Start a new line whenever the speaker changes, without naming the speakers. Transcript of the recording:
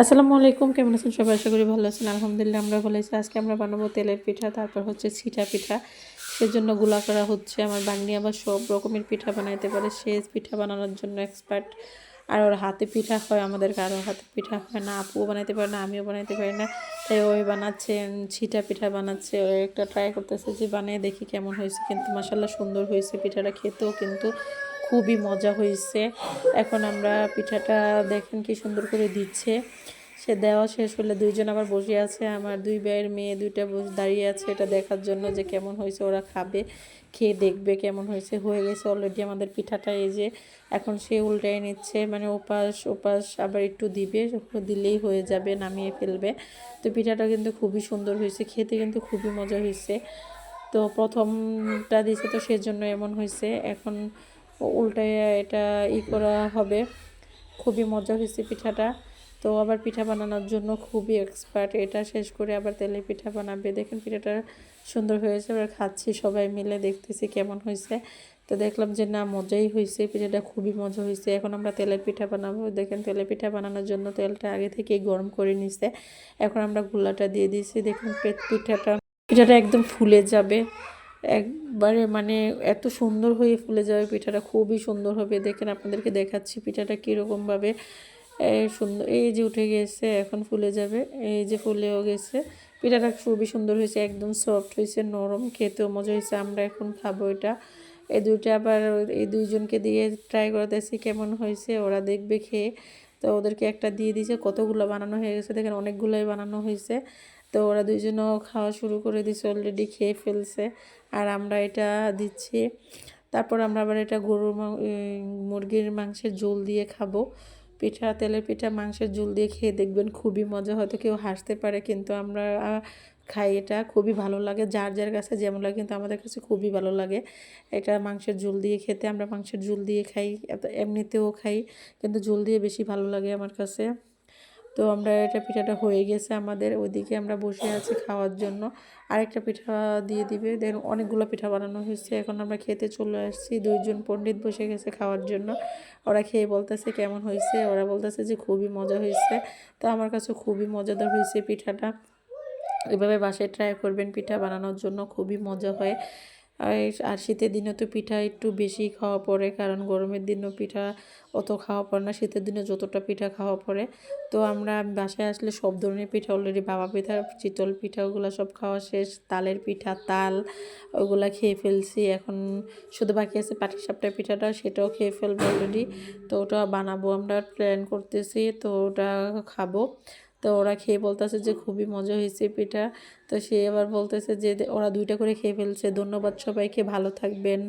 আসসালামু আলাইকুম, কেমন আছেন সবাই? আশা করি ভালো আছেন। আলহামদুলিল্লাহ আমরা ভালো আছি। আজকে আমরা বানাবো তেলের পিঠা, তারপর হচ্ছে ছিটা পিঠা। সেজন্য গুলা করা হচ্ছে। আমার ভাগ্নি আবার সব রকমের পিঠা বানাইতে পারে। সে পিঠা বানানোর জন্য এক্সপার্ট। আর ওর হাতে পিঠা হয়, আমাদের কারো হাতে পিঠা হয় না। আপুও বানাইতে পারে না, আমিও বানাইতে পারি না। তাই ওই বানাচ্ছে, ছিটা পিঠা বানাচ্ছে। ও একটা ট্রাই করতেছে যে বানিয়ে দেখি কেমন হয়েছে। কিন্তু মাশাআল্লাহ সুন্দর হয়েছে। পিঠাটা খেতেও কিন্তু খুবই মজা হয়েছে। এখন আমরা পিঠাটা দেখেন কি সুন্দর করে দিচ্ছে। সে দেওয়া শেষ হলে দুইজন আবার বসে আছে। আমার দুই ভাইয়ের মেয়ে দুইটা দাঁড়িয়ে আছে এটা দেখার জন্য যে কেমন হয়েছে। ওরা খাবে, খেয়ে দেখবে কেমন হয়েছে। হয়ে গেছে অলরেডি আমাদের পিঠাটা। এই যে এখন সে উল্টায় নিচ্ছে, মানে ওপাশ ওপাশ আবার একটু দিবে, দিলেই হয়ে যাবে, নামিয়ে ফেলবে। তো পিঠাটা কিন্তু খুবই সুন্দর হয়েছে, খেতে কিন্তু খুবই মজা হয়েছে। তো প্রথমটা দিছে তো সেজন্য এমন হয়েছে। এখন উল্টায় এটা করা হবে। খুবই মজা হয়েছে পিঠাটা। তো আবার পিঠা বানানোর জন্য খুবই এক্সপার্ট। এটা শেষ করে আবার তেলের পিঠা বানাবে। দেখেন পিঠাটা সুন্দর হয়েছে। এবার খাচ্ছি সবাই মিলে, দেখতেছি কেমন হয়েছে। তো দেখলাম যে না, মজাই হয়েছে, পিঠাটা খুবই মজা হয়েছে। এখন আমরা তেলের পিঠা বানাবো। দেখেন তেলের পিঠা বানানোর জন্য তেলটা আগে থেকেই গরম করে নিছে। এখন আমরা গুলাটা দিয়ে দিয়েছি। দেখুন পিঠাটা একদম ফুলে যাবে একবারে, মানে এত সুন্দর হয়ে ফুলে যাবে পিঠাটা, খুবই সুন্দর হবে। দেখেন আপনাদেরকে দেখাচ্ছি পিঠাটা কীরকমভাবে সুন্দর। এই যে উঠে গেছে, এখন ফুলে যাবে। এই যে ফুলেও গেছে। পিঠাটা খুবই সুন্দর হয়েছে, একদম সফট হয়েছে, নরম, খেতেও মজা হয়েছে। আমরা এখন খাবো এটা। এই দুইটা আবার এই দুইজনকে দিয়ে ট্রাই করতেছি কেমন হয়েছে, ওরা দেখবে খেয়ে। তো ওদেরকে একটা দিয়ে দিয়েছে। কতগুলো বানানো হয়ে গেছে দেখেন, অনেকগুলোই বানানো হয়েছে। তো ওরা দুইজনও খাওয়া শুরু করে দিয়েছে, অলরেডি খেয়ে ফেলছে। আর আমরা এটা দিচ্ছি। তারপর আমরা আবার এটা মুরগির মাংসের ঝোল দিয়ে খাবো। পিঠা, তেলের পিঠা মাংসের ঝোল দিয়ে খেয়ে দেখবেন খুবই মজা। হয়তো কেউ হাসতে পারে, কিন্তু আমরা খাই, এটা খুবই ভালো লাগে। যার যার কাছে যেমন লাগে, কিন্তু আমাদের কাছে খুবই ভালো লাগে এটা মাংসের ঝোল দিয়ে খেতে। আমরা মাংসের ঝোল দিয়ে খাই, এমনিতেও খাই, কিন্তু ঝোল দিয়ে বেশি ভালো লাগে আমার কাছে। তো আমরা এটা পিঠাটা হয়ে গেছে আমাদের, ওইদিকে আমরা বসে আছি খাওয়ার জন্য। আরেকটা পিঠা দিয়ে দিবে। দেন অনেকগুলো পিঠা বানানো হয়েছে। এখন আমরা খেতে চলে আসছি। দুইজন পণ্ডিত বসে গেছে খাওয়ার জন্য। ওরা খেয়ে বলতেছে কেমন হয়েছে। ওরা বলতেছে যে খুবই মজা হয়েছে। তো আমার কাছে খুবই মজাদার হয়েছে পিঠাটা। এভাবে বাসায় ট্রাই করবেন, পিঠা বানানোর জন্য খুবই মজা হয়। আর শীতের দিনে তো পিঠা একটু বেশি খাওয়া পড়ে, কারণ গরমের দিনেও পিঠা অত খাওয়া পড়ে না, শীতের দিনে যতটা পিঠা খাওয়া পড়ে। তো আমরা বাসায় আসলে সব ধরনের পিঠা অলরেডি, বাবা পিঠা, চিতল পিঠা, ওগুলো সব খাওয়া শেষ। তালের পিঠা, ওগুলা খেয়ে ফেলছি। এখন শুধু বাকি আছে পাটিসাপটা পিঠাটা, সেটাও খেয়ে ফেলবো অলরেডি। তো ওটা বানাবো, আমরা প্ল্যান করতেছি, তো ওটা খাবো। তো ওরা খেয়ে বলতেছে যে খুবই মজা হয়েছে পিঠা। তো সে আবার বলতেছে যে ওরা দুইটা করে খেয়ে ফেলছে। ধন্যবাদ সবাইকে, ভালো থাকবেন।